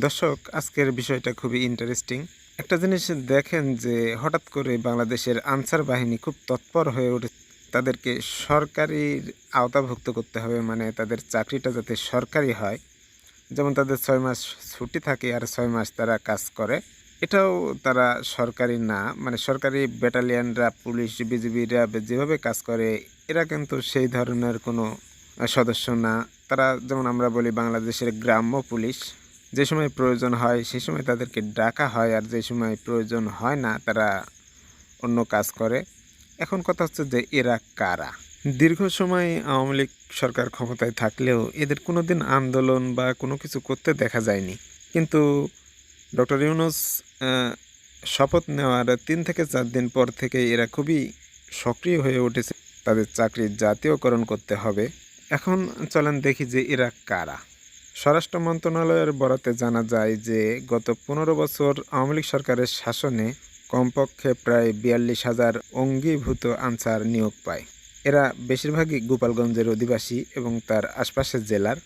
দর্শক, আজকের বিষয়টা খুবই ইন্টারেস্টিং। একটা জিনিস দেখেন যে হঠাৎ করে বাংলাদেশের আনসার বাহিনী খুব তৎপর হয়ে ওঠে। তাদেরকে সরকারির আওতাভুক্ত করতে হবে, মানে তাদের চাকরিটা যাতে সরকারি হয়। যেমন তাদের 6 মাস ছুটি থাকে আর 6 মাস তারা কাজ করে। এটাও তারা সরকারি না, মানে সরকারি ব্যাটালিয়ানরা, পুলিশ, বিজিবিরা যেভাবে কাজ করে এরা কিন্তু সেই ধরনের কোনো সদস্য না। তারা, যেমন আমরা বলি বাংলাদেশের গ্রাম্য পুলিশ, যে সময় প্রয়োজন হয় সে সময় তাদেরকে ডাকা হয়, আর যে সময় প্রয়োজন হয় না তারা অন্য কাজ করে। এখন কথা হচ্ছে যে এরা কারা? দীর্ঘ সময় আওয়ামী লীগ সরকার ক্ষমতায় থাকলেও এদের কোনোদিন আন্দোলন বা কোনো কিছু করতে দেখা যায়নি। কিন্তু ডক্টর ইউনূস শপথ নেওয়ার ৩ থেকে ৪ দিন পর থেকে এরা খুবই সক্রিয় হয়ে উঠেছে। তাদের চাকরির জাতীয়করণ করতে হবে। এখন চলেন দেখি যে এরা কারা। স্বরাষ্ট্র মন্ত্রণালয়ের বরাতে জানা যায় যে গত ১৫ বছর আওয়ামী লীগ সরকারের শাসনে কমপক্ষে প্রায় ৪২,০০০ অঙ্গীভূত আনসার নিয়োগ পায়। এরা বেশিরভাগই গোপালগঞ্জের অধিবাসী এবং তার আশপাশের জেলার।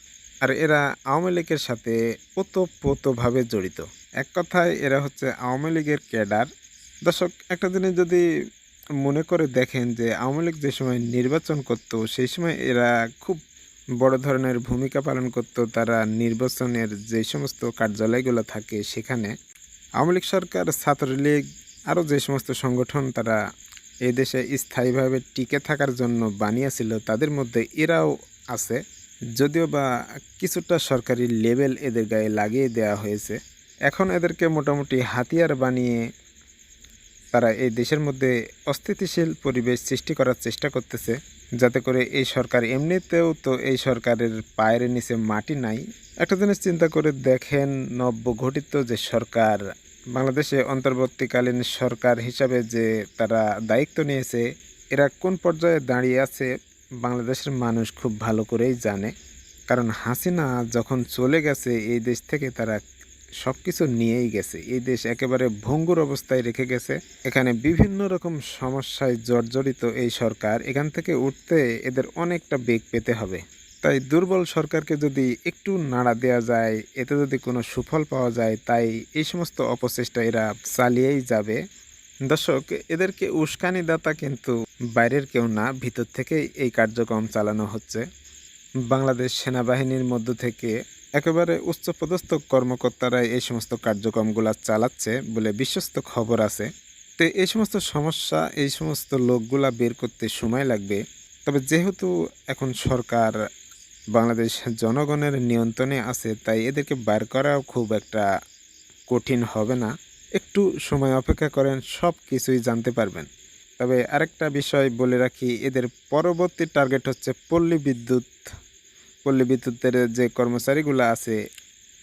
আর এরা আওয়ামী লীগের সাথে ওতপ্রোতভাবে জড়িত। এক কথায় এরা হচ্ছে আওয়ামী লীগের ক্যাডার। দর্শক, একটা জিনিস যদি মনে করে দেখেন যে আওয়ামী লীগ যে সময় নির্বাচন করত সেই সময় এরা খুব বড় ধরনের ভূমিকা পালন করত। তারা নির্বাচনের যে সমস্ত কার্যালয়গুলো থাকে সেখানে আওয়ামী লীগ সরকার, ছাত্রলীগ, আরও যে সমস্ত সংগঠন তারা এই দেশে স্থায়ীভাবে টিকে থাকার জন্য বানিয়েছিল, তাদের মধ্যে এরাও আছে। যদিও বা কিছুটা সরকারি লেভেল এদের গায়ে লাগিয়ে দেওয়া হয়েছে। এখন এদেরকে মোটামুটি হাতিয়ার বানিয়ে তারা এই দেশের মধ্যে অস্থিতিশীল পরিবেশ সৃষ্টি করার চেষ্টা করতেছে, যাতে করে এই সরকার, এমনিতেও তো এই সরকারের পায়ের নিচে মাটি নাই। একটা জিনিস চিন্তা করে দেখেন, নবগঠিত যে সরকার, বাংলাদেশে অন্তর্বর্তীকালীন সরকার হিসাবে যে তারা দায়িত্ব নিয়েছে, এরা কোন পর্যায়ে দাঁড়িয়ে আছে বাংলাদেশের মানুষ খুব ভালো করেই জানে। কারণ হাসিনা যখন চলে গেছে এই দেশ থেকে, তারা সব কিছু নিয়েই গেছে। এই দেশ একেবারে ভঙ্গুর অবস্থায় রেখে গেছে। এখানে বিভিন্ন রকম সমস্যায় জর্জরিত এই সরকার। এখান থেকে উঠতে এদের অনেকটা বেগ পেতে হবে। তাই দুর্বল সরকারকে যদি একটু নাড়া দেওয়া যায়, এতে যদি কোনো সুফল পাওয়া যায়, তাই এই সমস্ত অপচেষ্টা এরা চালিয়েই যাবে। দর্শক, এদেরকে উস্কানিদাতা কিন্তু বাইরের কেউ না, ভিতর থেকেই এই কার্যক্রম চালানো হচ্ছে। বাংলাদেশ সেনাবাহিনীর মধ্য থেকে একেবারে উচ্চপদস্থ কর্মকর্তারাই এই সমস্ত কার্যক্রমগুলো চালাচ্ছে বলে বিশ্বস্ত খবর আছে। তো এই সমস্ত সমস্যা, এই সমস্ত লোকগুলা বের করতে সময় লাগবে। তবে যেহেতু এখন সরকার বাংলাদেশ জনগণের নিয়ন্ত্রণে আছে, তাই এদেরকে বের করাও খুব একটা কঠিন হবে না। একটু সময় অপেক্ষা করেন, সব কিছুই জানতে পারবেন। তবে আরেকটা বিষয় বলে রাখি, এদের পরবর্তী টার্গেট হচ্ছে পল্লী বিদ্যুৎ। পল্লী বিদ্যুতের যে কর্মচারীগুলো আছে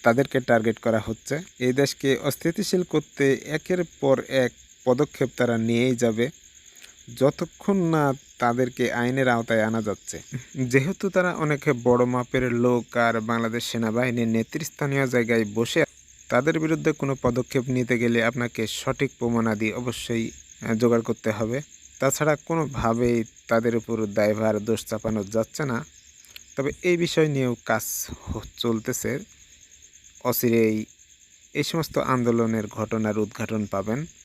তাদেরকে টার্গেট করা হচ্ছে। এই দেশকে অস্থিতিশীল করতে একের পর এক পদক্ষেপ তারা নিয়েই যাবে, যতক্ষণ না তাদেরকে আইনের আওতায় আনা যাচ্ছে। যেহেতু তারা অনেক বড় মাপের লোক আর বাংলাদেশ সেনাবাহিনীর নেতৃস্থানীয় জায়গায় বসে, তাদের বিরুদ্ধে কোনো পদক্ষেপ নিতে গেলে আপনাকে সঠিক প্রমাণাদি অবশ্যই জোগাড় করতে হবে। তাছাড়া কোনোভাবেই তাদের উপর দায়ভার দোষ চাপানো যাচ্ছে না। তবে এই বিষয় নিয়েও কাজ চলতেছে। অচিরেই এই সমস্ত আন্দোলনের ঘটনার উদ্ঘাটন পাবেন।